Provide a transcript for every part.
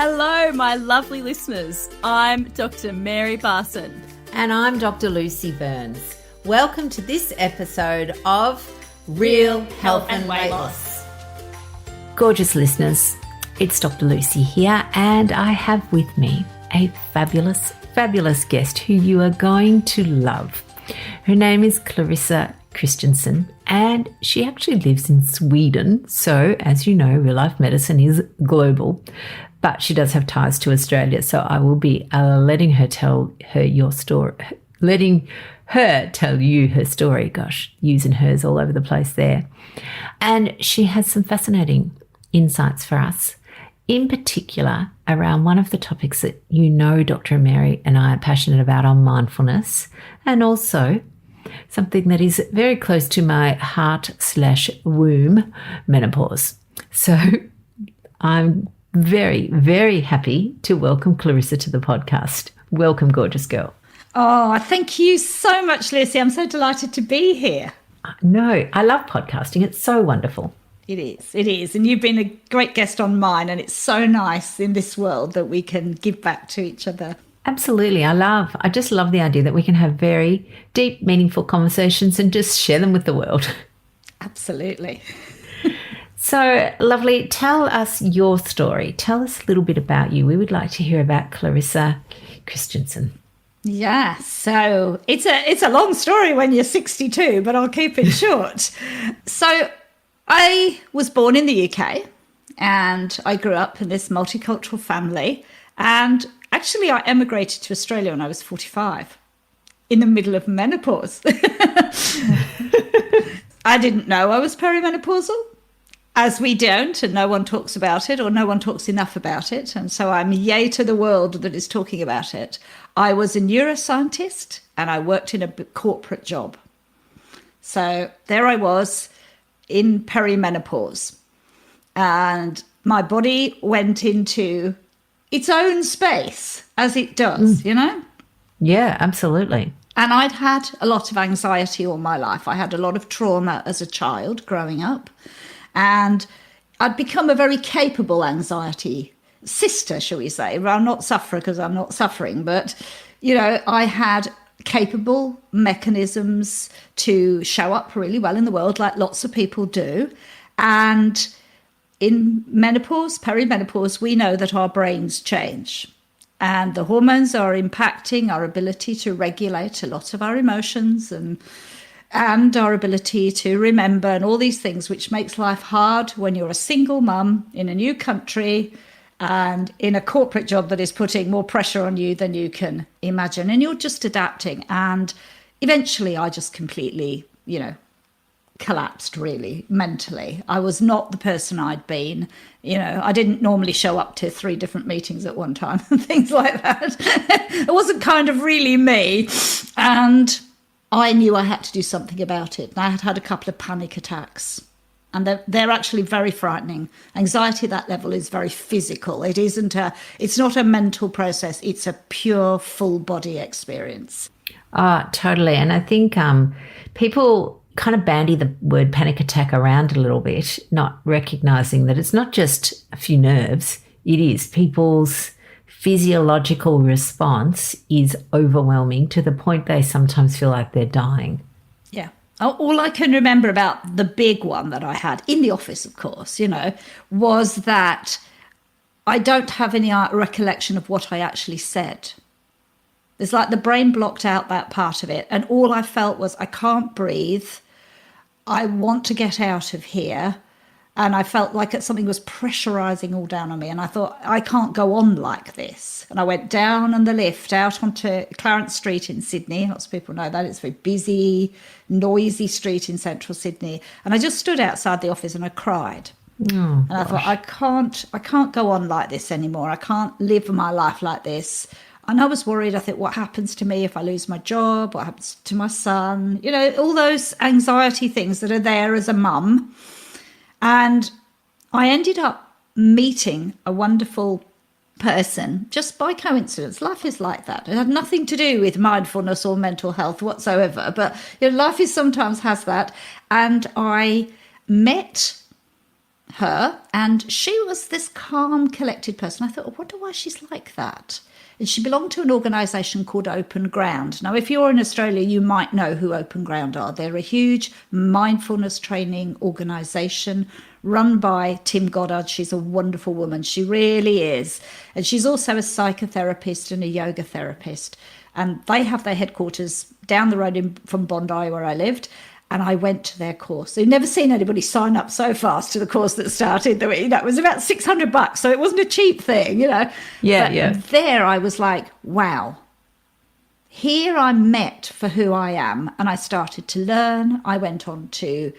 Hello, my lovely listeners. I'm Dr. Mary Barson. And I'm Dr. Lucy Burns. Welcome to this episode of Real Health and Weight Loss. Gorgeous listeners, it's Dr. Lucy here, and I have with me a fabulous, fabulous guest who you are going to love. Her name is Clarissa Kristjansson, and she actually lives in Sweden. So, as you know, real life medicine is global, but she does have ties to Australia. So I will be letting her tell you her story. Gosh, using hers all over the place there. And she has some fascinating insights for us, in particular around one of the topics that you know Dr. Mary and I are passionate about on mindfulness, and also something that is very close to my heart/womb, menopause. So I'm very, very happy to welcome Clarissa to the podcast. Welcome, gorgeous girl. Oh, thank you so much, Lucy. I'm so delighted to be here. No, I love podcasting. It's so wonderful. It is. And you've been a great guest on mine, and it's so nice in this world that we can give back to each other. Absolutely. I just love the idea that we can have very deep, meaningful conversations and just share them with the world. Absolutely. So, lovely. Tell us your story. Tell us a little bit about you. We would like to hear about Clarissa Kristjansson. Yeah, so it's a long story when you're 62, but I'll keep it short. So I was born in the UK, and I grew up in this multicultural family, and actually I emigrated to Australia when I was 45, in the middle of menopause. I didn't know I was perimenopausal, as we don't, and no one talks about it, or no one talks enough about it. And so I'm yay to the world that is talking about it. I was a neuroscientist, and I worked in a corporate job. So there I was in perimenopause, and my body went into its own space, as it does, you know? Yeah, absolutely. And I'd had a lot of anxiety all my life. I had a lot of trauma as a child growing up. And I'd become a very capable anxiety sister, shall we say. Well, I'm not sufferer because I'm not suffering, but, you know, I had capable mechanisms to show up really well in the world, like lots of people do. And in menopause, perimenopause, we know that our brains change. And the hormones are impacting our ability to regulate a lot of our emotions and our ability to remember and all these things, which makes life hard when you're a single mum in a new country and in a corporate job that is putting more pressure on you than you can imagine. And you're just adapting. And eventually I just completely, collapsed really mentally. I was not the person I'd been. I didn't normally show up to 3 different meetings at one time and things like that. It wasn't kind of really me. And I knew I had to do something about it. And I had a couple of panic attacks, and they're actually very frightening. Anxiety at that level is very physical. It's not a mental process. It's a pure full body experience. Totally. And I think people kind of bandy the word panic attack around a little bit, not recognizing that it's not just a few nerves. It is people's physiological response is overwhelming to the point they sometimes feel like they're dying. Yeah. All I can remember about the big one that I had in the office, of course, was that I don't have any recollection of what I actually said. It's like the brain blocked out that part of it. And all I felt was, I can't breathe. I want to get out of here. And I felt like something was pressurizing all down on me. And I thought, I can't go on like this. And I went down on the lift out onto Clarence Street in Sydney. Lots of people know that. It's a very busy, noisy street in central Sydney. And I just stood outside the office and I cried. Oh, and I thought, I can't go on like this anymore. I can't live my life like this. And I was worried. I thought, what happens to me if I lose my job? What happens to my son? All those anxiety things that are there as a mum. And I ended up meeting a wonderful person just by coincidence. Life is like that. It had nothing to do with mindfulness or mental health whatsoever. But life sometimes has that. And I met her, and she was this calm, collected person. I thought, I wonder why she's like that. And she belonged to an organisation called Open Ground. Now, if you're in Australia, you might know who Open Ground are. They're a huge mindfulness training organisation run by Tim Goddard. She's a wonderful woman. She really is. And she's also a psychotherapist and a yoga therapist. And they have their headquarters down the road from Bondi, where I lived. And I went to their course. I've never seen anybody sign up so fast to the course that started. It was about $600, so it wasn't a cheap thing, Yeah, But there I was like, wow. Here I'm met for who I am, and I started to learn. I went on to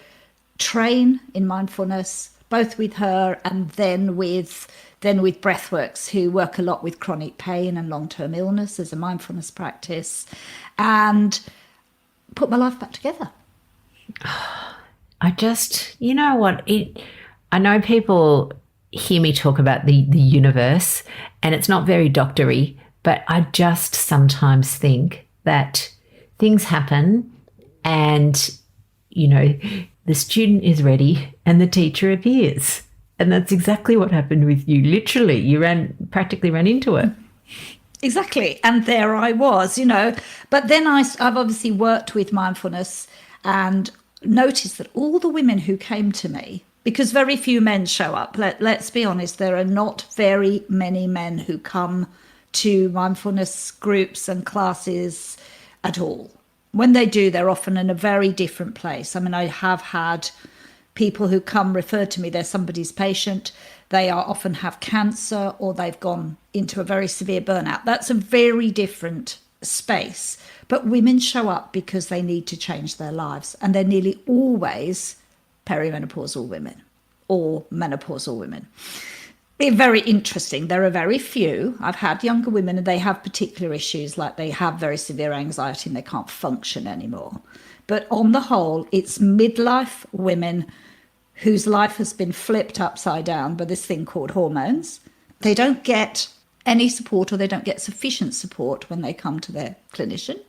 train in mindfulness, both with her and then with Breathworks, who work a lot with chronic pain and long-term illness as a mindfulness practice, and put my life back together. I just, you know what, I know people hear me talk about the universe, and it's not very doctory, but I just sometimes think that things happen and, the student is ready and the teacher appears. And that's exactly what happened with you. Literally, you practically ran into it. Exactly. And there I was, But then I've obviously worked with mindfulness and noticed that all the women who came to me, because very few men show up, let's be honest, there are not very many men who come to mindfulness groups and classes at all. When they do, they're often in a very different place. I mean, I have had people who come refer to me, they're somebody's patient, they often have cancer, or they've gone into a very severe burnout. That's a very different space. But women show up because they need to change their lives, and they're nearly always perimenopausal women or menopausal women. They're very interesting. There are very few. I've had younger women and they have particular issues, like they have very severe anxiety and they can't function anymore. But on the whole, it's midlife women whose life has been flipped upside down by this thing called hormones. They don't get any support, or they don't get sufficient support when they come to their clinician.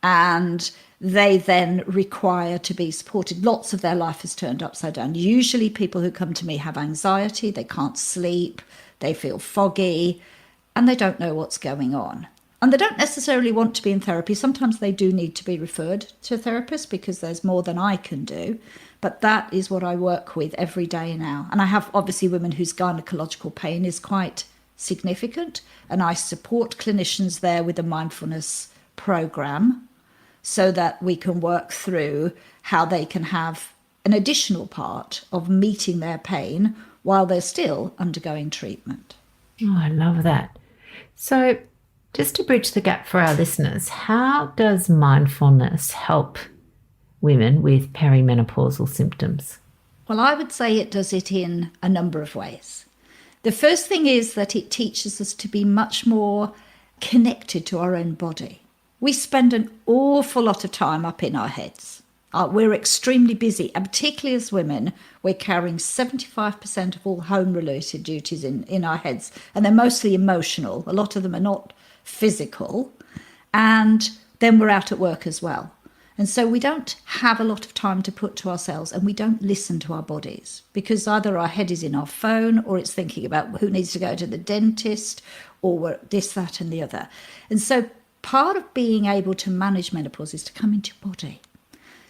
And they then require to be supported. Lots of their life is turned upside down. Usually people who come to me have anxiety, they can't sleep, they feel foggy, and they don't know what's going on. And they don't necessarily want to be in therapy. Sometimes they do need to be referred to a therapist because there's more than I can do. But that is what I work with every day now. And I have obviously women whose gynecological pain is quite significant, and I support clinicians there with a mindfulness program, so that we can work through how they can have an additional part of meeting their pain while they're still undergoing treatment. Oh, I love that. So just to bridge the gap for our listeners, how does mindfulness help women with perimenopausal symptoms? Well, I would say it does it in a number of ways. The first thing is that it teaches us to be much more connected to our own body. We spend an awful lot of time up in our heads. We're extremely busy, and particularly as women, we're carrying 75% of all home-related duties in our heads, and they're mostly emotional. A lot of them are not physical, and then we're out at work as well. And so we don't have a lot of time to put to ourselves, and we don't listen to our bodies, because either our head is in our phone, or it's thinking about who needs to go to the dentist, or this, that, and the other. And so part of being able to manage menopause is to come into your body,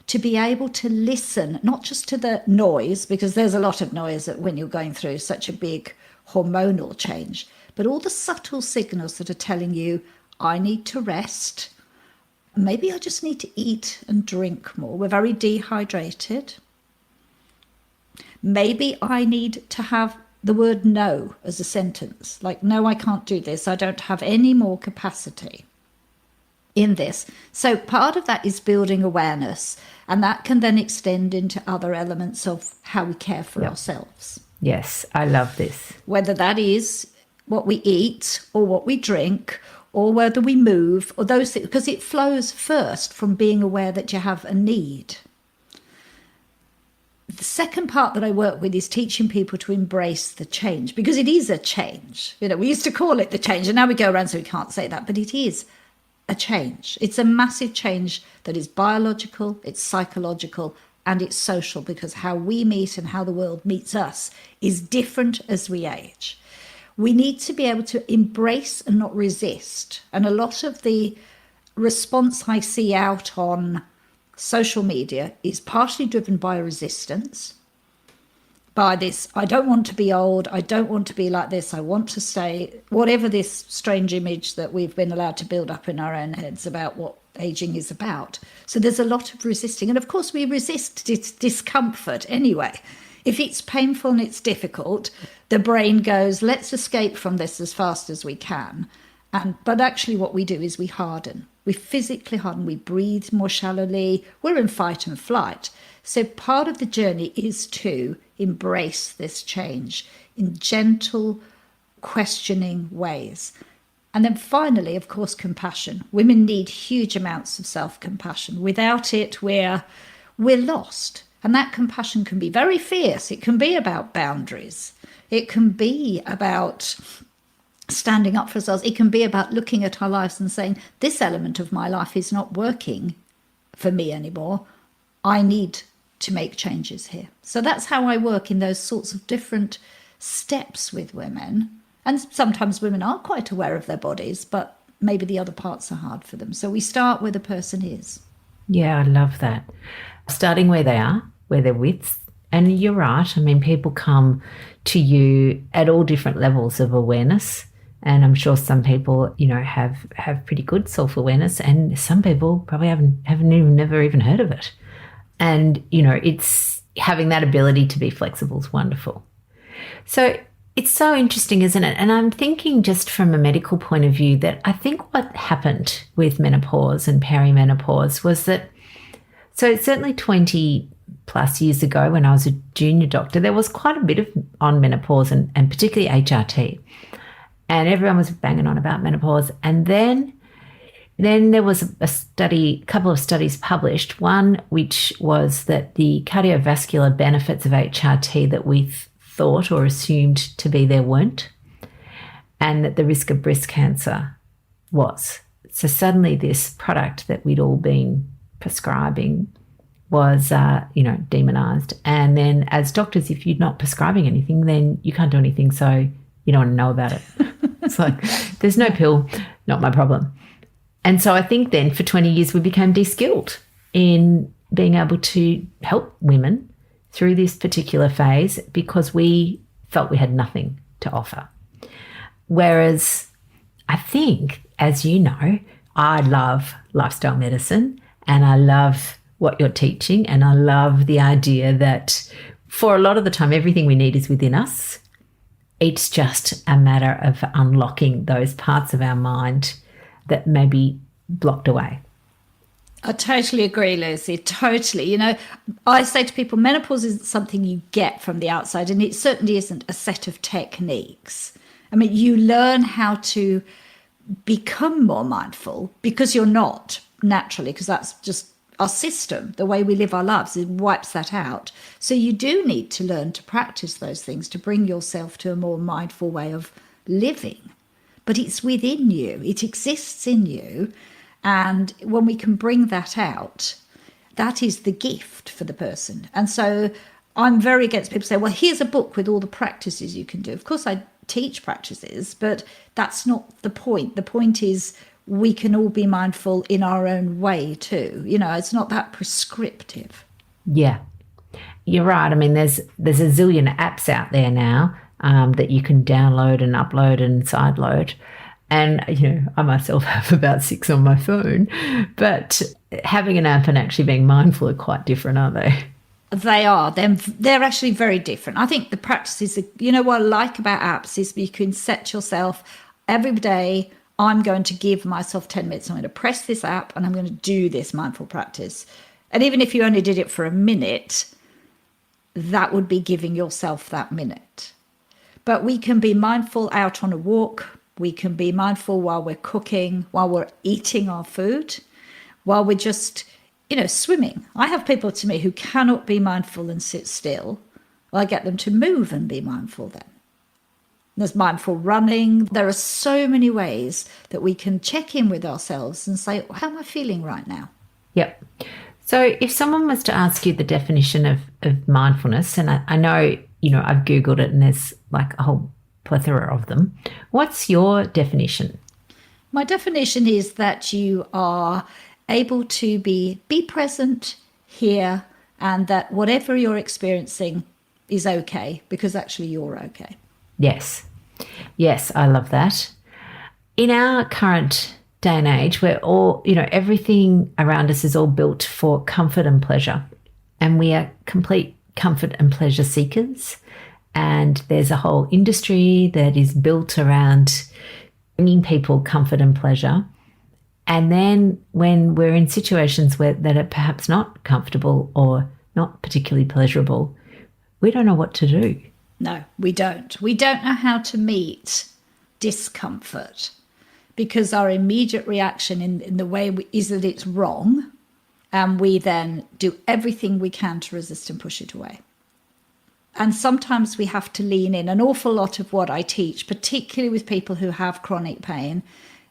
to be able to listen, not just to the noise, because there's a lot of noise when you're going through such a big hormonal change, but all the subtle signals that are telling you, I need to rest. Maybe I just need to eat and drink more. We're very dehydrated. Maybe I need to have the word no as a sentence, like, no, I can't do this. I don't have any more capacity in this. So part of that is building awareness, and that can then extend into other elements of how we care for ourselves. Yes, I love this. Whether that is what we eat or what we drink, or whether we move, or those things, because it flows first from being aware that you have a need. The second part that I work with is teaching people to embrace the change, because it is a change. We used to call it the change, and now we go around so we can't say that, but it is a change. It's a massive change that is biological, it's psychological, and it's social, because how we meet and how the world meets us is different as we age. We need to be able to embrace and not resist. And a lot of the response I see out on social media is partially driven by resistance, by this, I don't want to be old, I don't want to be like this, I want to stay, whatever this strange image that we've been allowed to build up in our own heads about what aging is about. So there's a lot of resisting. And of course we resist discomfort anyway. If it's painful and it's difficult, the brain goes, let's escape from this as fast as we can. But actually what we do is we harden. We physically harden, we breathe more shallowly, we're in fight and flight. So part of the journey is to embrace this change in gentle, questioning ways. And then finally, of course, compassion. Women need huge amounts of self-compassion. Without it, we're lost. And that compassion can be very fierce. It can be about boundaries. It can be about standing up for ourselves. It can be about looking at our lives and saying, this element of my life is not working for me anymore. I need to make changes here. So that's how I work in those sorts of different steps with women. And sometimes women are quite aware of their bodies, but maybe the other parts are hard for them. So we start where the person is. Yeah, I love that. Starting where they are, where they're with. And you're right. I mean, people come to you at all different levels of awareness. And I'm sure some people, have pretty good self-awareness, and some people probably never even heard of it. And, it's having that ability to be flexible is wonderful. So it's so interesting, isn't it? And I'm thinking just from a medical point of view that I think what happened with menopause and perimenopause was that, so certainly 20 plus years ago when I was a junior doctor, there was quite a bit on menopause and particularly HRT. And everyone was banging on about menopause. And then there was a couple of studies published, one which was that the cardiovascular benefits of HRT that we thought or assumed to be there weren't, and that the risk of breast cancer was. So suddenly this product that we'd all been prescribing was, demonized. And then as doctors, if you're not prescribing anything, then you can't do anything. So you don't want to know about it. It's like, there's no pill, not my problem. And so I think then for 20 years we became de-skilled in being able to help women through this particular phase because we felt we had nothing to offer. Whereas I think, as you know, I love lifestyle medicine and I love what you're teaching, and I love the idea that for a lot of the time everything we need is within us. It's just a matter of unlocking those parts of our mind that may be blocked away. I totally agree, Lucy. Totally. I say to people, menopause isn't something you get from the outside, and it certainly isn't a set of techniques. I mean, you learn how to become more mindful because you're not naturally, because that's just our system, the way we live our lives, it wipes that out. So you do need to learn to practice those things to bring yourself to a more mindful way of living. But it's within you. It exists in you. And when we can bring that out, that is the gift for the person. And so I'm very against people saying, well, here's a book with all the practices you can do. Of course, I teach practices, but that's not the point. The point is we can all be mindful in our own way too. It's not that prescriptive. Yeah, you're right. I mean, there's a zillion apps out there now that you can download and upload and sideload. And, I myself have about 6 on my phone. But having an app and actually being mindful are quite different, aren't they? They are. They're actually very different. I think the practices, what I like about apps is you can set yourself every day, I'm going to give myself 10 minutes. I'm going to press this app and I'm going to do this mindful practice. And even if you only did it for a minute, that would be giving yourself that minute. But we can be mindful out on a walk. We can be mindful while we're cooking, while we're eating our food, while we're just, swimming. I have people to me who cannot be mindful and sit still. Well, I get them to move and be mindful then. There's mindful running. There are so many ways that we can check in with ourselves and say, how am I feeling right now? Yep. So if someone was to ask you the definition of mindfulness, and I know, I've Googled it and there's like a whole plethora of them. What's your definition? My definition is that you are able to be present here, and that whatever you're experiencing is okay, because actually you're okay. Yes. Yes, I love that. In our current day and age, where all, everything around us is all built for comfort and pleasure, and we are complete comfort and pleasure seekers. And there's a whole industry that is built around bringing people comfort and pleasure. And then when we're in situations that are perhaps not comfortable or not particularly pleasurable, we don't know what to do. No, we don't. We don't know how to meet discomfort, because our immediate reaction in the way is that it's wrong, and we then do everything we can to resist and push it away. And sometimes we have to lean in. An awful lot of what I teach, particularly with people who have chronic pain,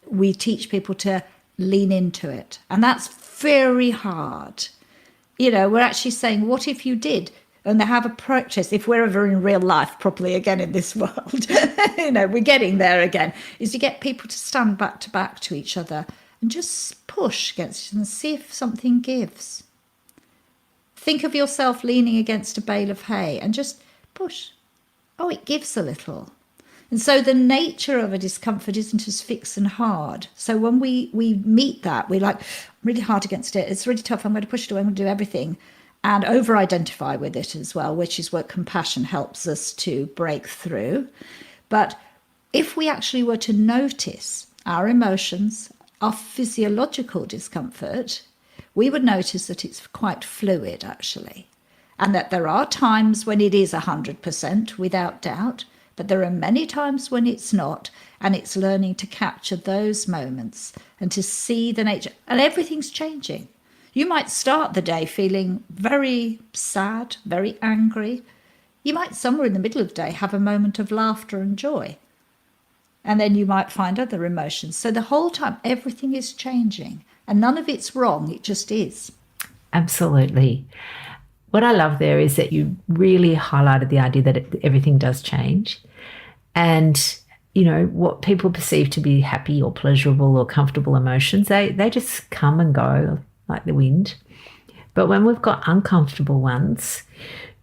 we teach people to lean into it. And that's very hard. We're actually saying, what if you did? And they have a practice, if we're ever in real life properly again in this world, we're getting there again, is you get people to stand back to each other and just push against it and see if something gives. Think of yourself leaning against a bale of hay and just push. Oh, it gives a little. And so the nature of a discomfort isn't as fixed and hard. So when we meet that, we're like, I'm really hard against it. It's really tough. I'm going to push it away. I'm going to do everything. And over-identify with it as well, which is what compassion helps us to break through. But if we actually were to notice our emotions, our physiological discomfort, we would notice that it's quite fluid, actually. And that there are times when it is 100%, without doubt, but there are many times when it's not, and it's learning to capture those moments and to see the nature. And everything's changing. You might start the day feeling very sad, very angry. You might, somewhere in the middle of the day, have a moment of laughter and joy. And then you might find other emotions. So the whole time, everything is changing. And none of it's wrong, it just is. Absolutely. What I love there is that you really highlighted the idea that everything does change. And, what people perceive to be happy or pleasurable or comfortable emotions, they just come and go like the wind. But when we've got uncomfortable ones,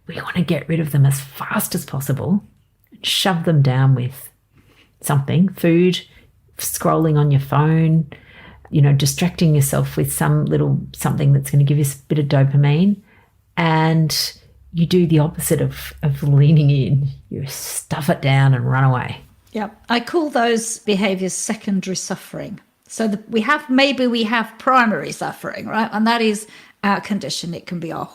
we want to get rid of them as fast as possible and shove them down with something, food, scrolling on your phone, distracting yourself with some little something that's going to give you a bit of dopamine. And you do the opposite of leaning in. You stuff it down and run away. Yeah, I call those behaviours secondary suffering. So we have primary suffering, right? And that is our condition. It can be our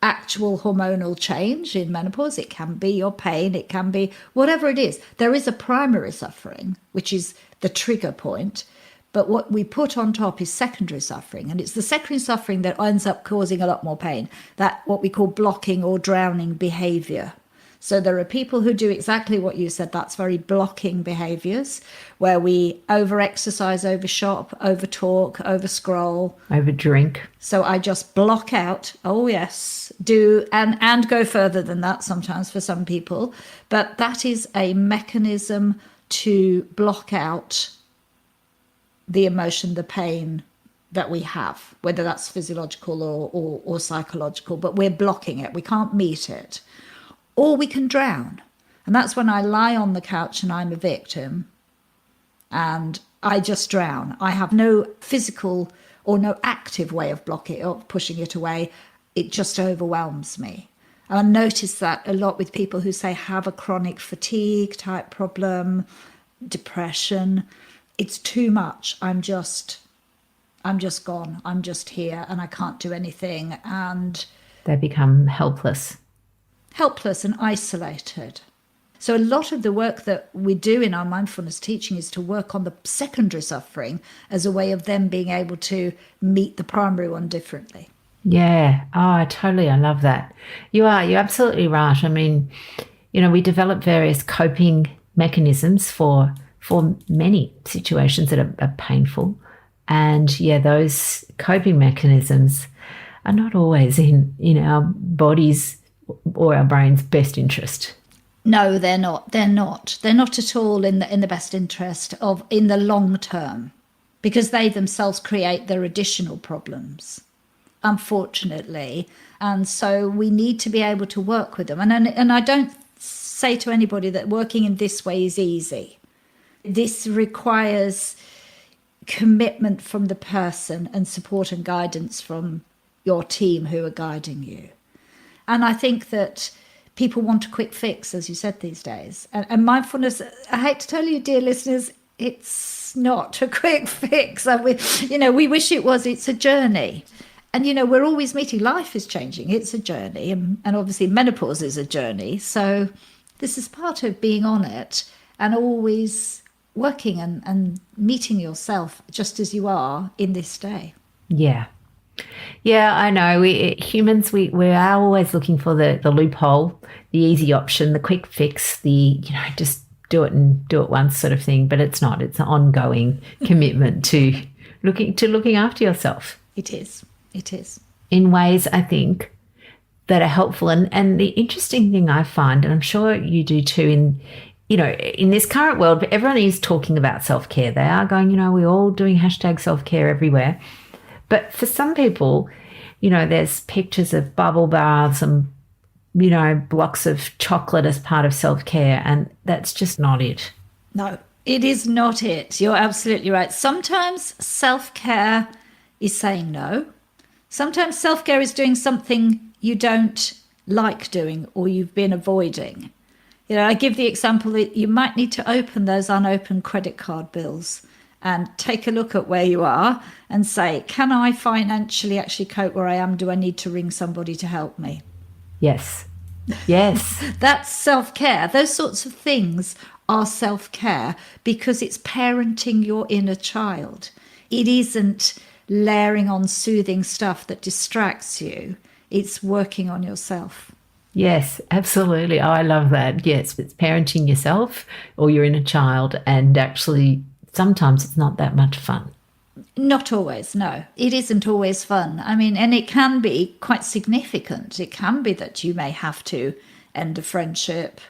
actual hormonal change in menopause. It can be your pain. It can be whatever it is. There is a primary suffering, which is the trigger point. But what we put on top is secondary suffering. And it's the secondary suffering that ends up causing a lot more pain. That what we call blocking or drowning behaviour. So there are people who do exactly what you said. That's very blocking behaviours, where we over-exercise, over-shop, over-talk, over-scroll. Over-drink. So I just block out, oh yes, do, and go further than that sometimes for some people. But that is a mechanism to block out the emotion, the pain that we have, whether that's physiological or psychological, but we're blocking it. We can't meet it. Or we can drown. And that's when I lie on the couch and I'm a victim and I just drown. I have no physical or no active way of blocking it or pushing it away. It just overwhelms me. And I notice that a lot with people who say have a chronic fatigue type problem, depression. It's too much. I'm just gone. I'm just here and I can't do anything. And they become helpless and isolated. So a lot of the work that we do in our mindfulness teaching is to work on the secondary suffering as a way of them being able to meet the primary one differently. Yeah. Oh, totally. I love that. You're absolutely right. I mean, we develop various coping mechanisms for many situations that are painful. And yeah, those coping mechanisms are not always in our bodies or our brain's best interest. No, they're not. They're not. They're not at all in the best interest of in the long term, because they themselves create their additional problems, unfortunately. And so we need to be able to work with them. And I don't say to anybody that working in this way is easy. This requires commitment from the person and support and guidance from your team who are guiding you. And I think that people want a quick fix, as you said, these days. And mindfulness, I hate to tell you, dear listeners, it's not a quick fix. We wish it was. It's a journey. And, we're always meeting. Life is changing. It's a journey. And obviously menopause is a journey. So this is part of being on it and always working and meeting yourself just as you are in this day. Yeah. Yeah, I know. Humans, we are always looking for the loophole, the easy option, the quick fix, just do it and do it once sort of thing. But it's not. It's an ongoing commitment to looking after yourself. It is. It is. In ways, I think, that are helpful. And the interesting thing I find, and I'm sure you do too, in this current world, everyone is talking about self-care. They are going, we're all doing hashtag self-care everywhere. But for some people, there's pictures of bubble baths and, blocks of chocolate as part of self-care. And that's just not it. No, it is not it. You're absolutely right. Sometimes self-care is saying no. Sometimes self-care is doing something you don't like doing or you've been avoiding. I give the example that you might need to open those unopened credit card bills and take a look at where you are and say, can I financially actually cope where I am? Do I need to ring somebody to help me? Yes. Yes. That's self-care. Those sorts of things are self-care because it's parenting your inner child. It isn't layering on soothing stuff that distracts you. It's working on yourself. Yes, absolutely. Oh, I love that. Yes, it's parenting yourself or your inner child, and actually sometimes it's not that much fun. Not always, no. It isn't always fun. And it can be quite significant. It can be that you may have to end a friendship,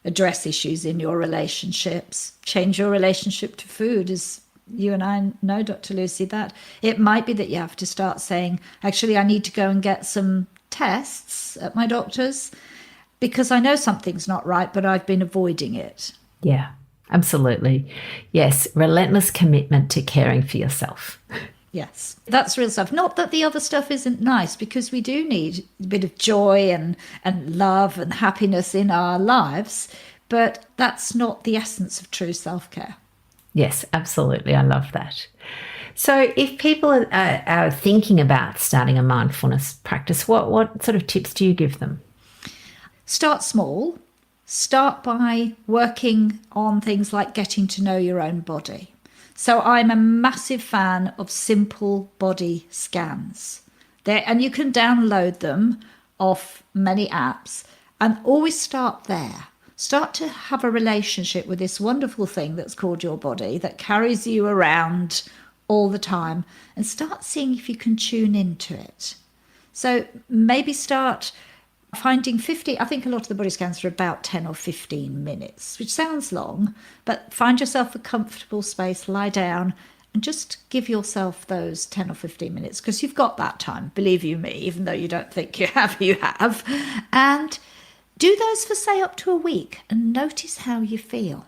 address issues in your relationships, change your relationship to food, as you and I know, Dr. Lucy, that it might be that you have to start saying, actually, I need to go and get some tests at my doctor's because I know something's not right, but I've been avoiding it. Yeah, absolutely. Yes, relentless commitment to caring for yourself. Yes, that's real stuff. Not that the other stuff isn't nice, because we do need a bit of joy and love and happiness in our lives, but that's not the essence of true self-care. Yes, absolutely. I love that. So if people are thinking about starting a mindfulness practice, what sort of tips do you give them? Start small. Start by working on things like getting to know your own body. So I'm a massive fan of simple body scans. And you can download them off many apps, and always start there. Start to have a relationship with this wonderful thing that's called your body that carries you around all the time, and start seeing if you can tune into it. So maybe start finding 50, I think a lot of the body scans are about 10 or 15 minutes, which sounds long, but find yourself a comfortable space, lie down, and just give yourself those 10 or 15 minutes, because you've got that time, believe you me, even though you don't think you have. And do those for, say, up to a week, and notice how you feel.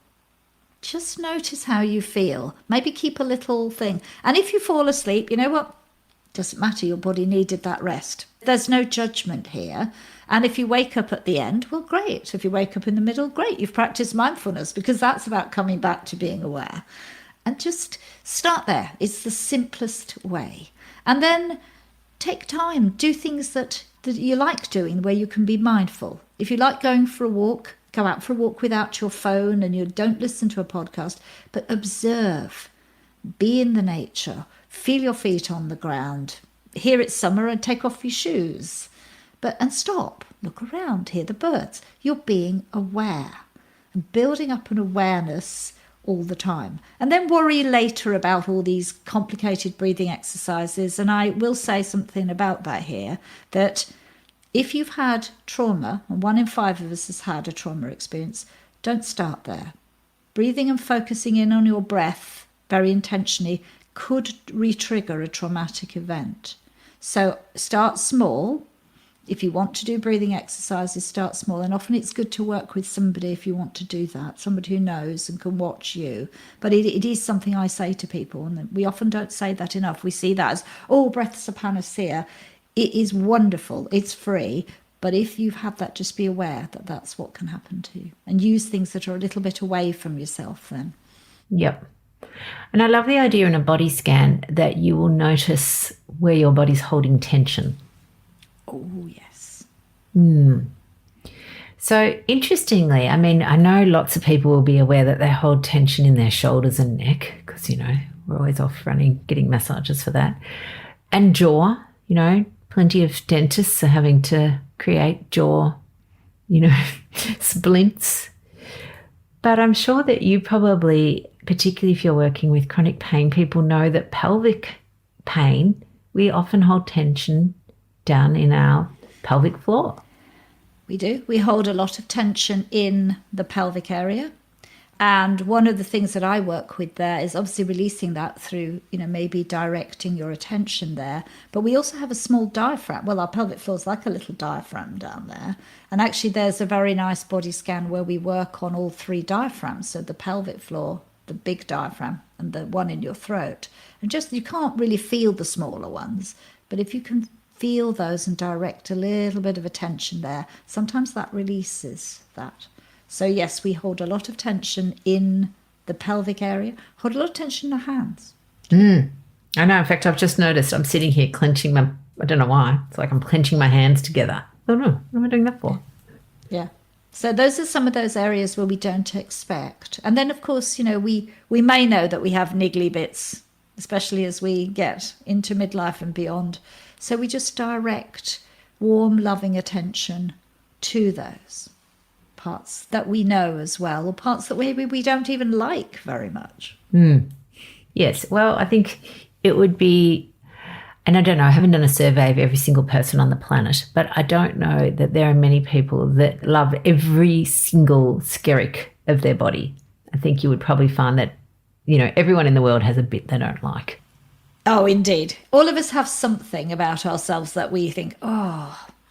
Just notice how you feel. Maybe keep a little thing. And if you fall asleep, you know what? Doesn't matter. Your body needed that rest. There's no judgment here. And if you wake up at the end, well, great. If you wake up in the middle, great. You've practiced mindfulness, because that's about coming back to being aware. And just start there. It's the simplest way. And then take time. Do things that you like doing, where you can be mindful. If you like going for a walk, go out for a walk without your phone, and you don't listen to a podcast, but observe. Be in the nature. Feel your feet on the ground. Here it's summer, and take off your shoes. And stop. Look around. Hear the birds. You're being aware. And building up an awareness all the time. And then worry later about all these complicated breathing exercises. And I will say something about that here, that if you've had trauma, and 1 in 5 of us has had a trauma experience, don't start there. Breathing and focusing in on your breath very intentionally could re-trigger a traumatic event. So start small. If you want to do breathing exercises, start small. And often it's good to work with somebody if you want to do that, somebody who knows and can watch you. But it is something I say to people, and we often don't say that enough. We see that as, breath's a panacea. It is wonderful. It's free. But if you've had that, just be aware that that's what can happen to you. And use things that are a little bit away from yourself then. Yep. And I love the idea in a body scan that you will notice where your body's holding tension. Oh, yes. So interestingly, I mean, I know lots of people will be aware that they hold tension in their shoulders and neck because, we're always off running, getting massages for that. And jaw, plenty of dentists are having to create jaw, splints. But I'm sure that you probably, particularly if you're working with chronic pain, people know that pelvic pain, we often hold tension down in our pelvic floor. We do. We hold a lot of tension in the pelvic area. And one of the things that I work with there is obviously releasing that through, maybe directing your attention there. But we also have a small diaphragm. Well, our pelvic floor is like a little diaphragm down there. And actually there's a very nice body scan where we work on all 3 diaphragms. So the pelvic floor, the big diaphragm, and the one in your throat. And just, you can't really feel the smaller ones. But if you can feel those and direct a little bit of attention there, sometimes that releases that. So yes, we hold a lot of tension in the pelvic area, hold a lot of tension in our hands. I know. In fact, I've just noticed I'm sitting here clenching I don't know why. It's like I'm clenching my hands together. I don't know. What am I doing that for? Yeah. So those are some of those areas where we don't expect. And then, of course, we may know that we have niggly bits, especially as we get into midlife and beyond. So we just direct warm, loving attention to those parts that we know as well, or parts that maybe we don't even like very much. Yes. Well, I think it would be, and I don't know, I haven't done a survey of every single person on the planet, but I don't know that there are many people that love every single skerrick of their body. I think you would probably find that, everyone in the world has a bit they don't like. Oh, indeed. All of us have something about ourselves that we think,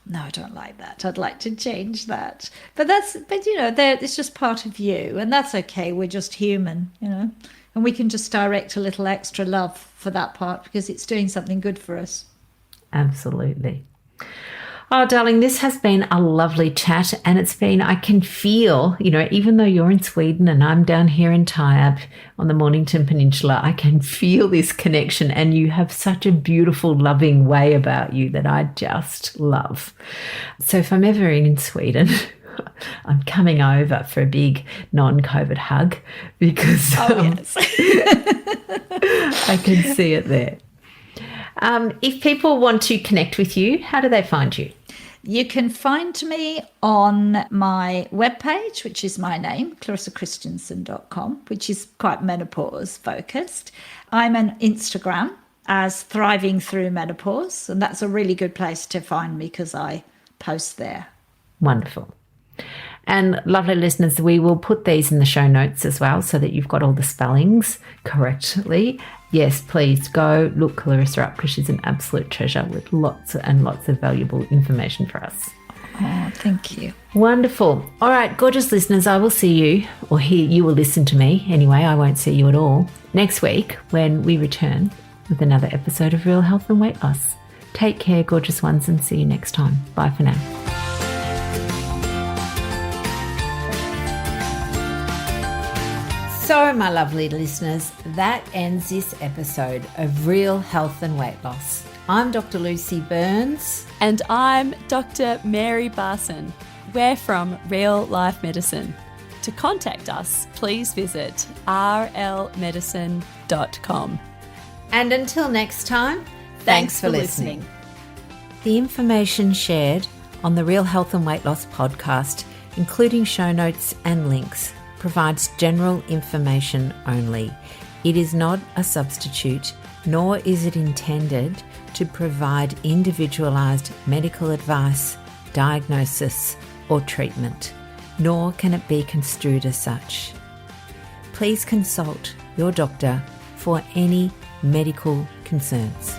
no, I don't like that. I'd like to change that. But it's just part of you, and that's okay. We're just human, and we can just direct a little extra love for that part because it's doing something good for us. Absolutely. Oh, darling, this has been a lovely chat, and I can feel, even though you're in Sweden and I'm down here in Taiab on the Mornington Peninsula, I can feel this connection, and you have such a beautiful, loving way about you that I just love. So if I'm ever in Sweden, I'm coming over for a big non-COVID hug because yes. I can see it there. If people want to connect with you, how do they find you? You can find me on my webpage, which is my name, ClarissaKristjansson.com, which is quite menopause focused. I'm on Instagram as Thriving Through Menopause, and that's a really good place to find me because I post there. Wonderful. And lovely listeners, we will put these in the show notes as well so that you've got all the spellings correctly. Yes, please go look Clarissa up because she's an absolute treasure with lots and lots of valuable information for us. Oh, thank you. Wonderful. All right, gorgeous listeners, I will see you, or you will listen to me. Anyway, I won't see you at all next week when we return with another episode of Real Health and Weight Loss. Take care, gorgeous ones, and see you next time. Bye for now. So, my lovely listeners, that ends this episode of Real Health and Weight Loss. I'm Dr. Lucy Burns. And I'm Dr. Mary Barson. We're from Real Life Medicine. To contact us, please visit rlmedicine.com. And until next time, thanks for listening. The information shared on the Real Health and Weight Loss podcast, including show notes and links, provides general information only. It is not a substitute, nor is it intended to provide individualised medical advice, diagnosis, or treatment, nor can it be construed as such. Please consult your doctor for any medical concerns.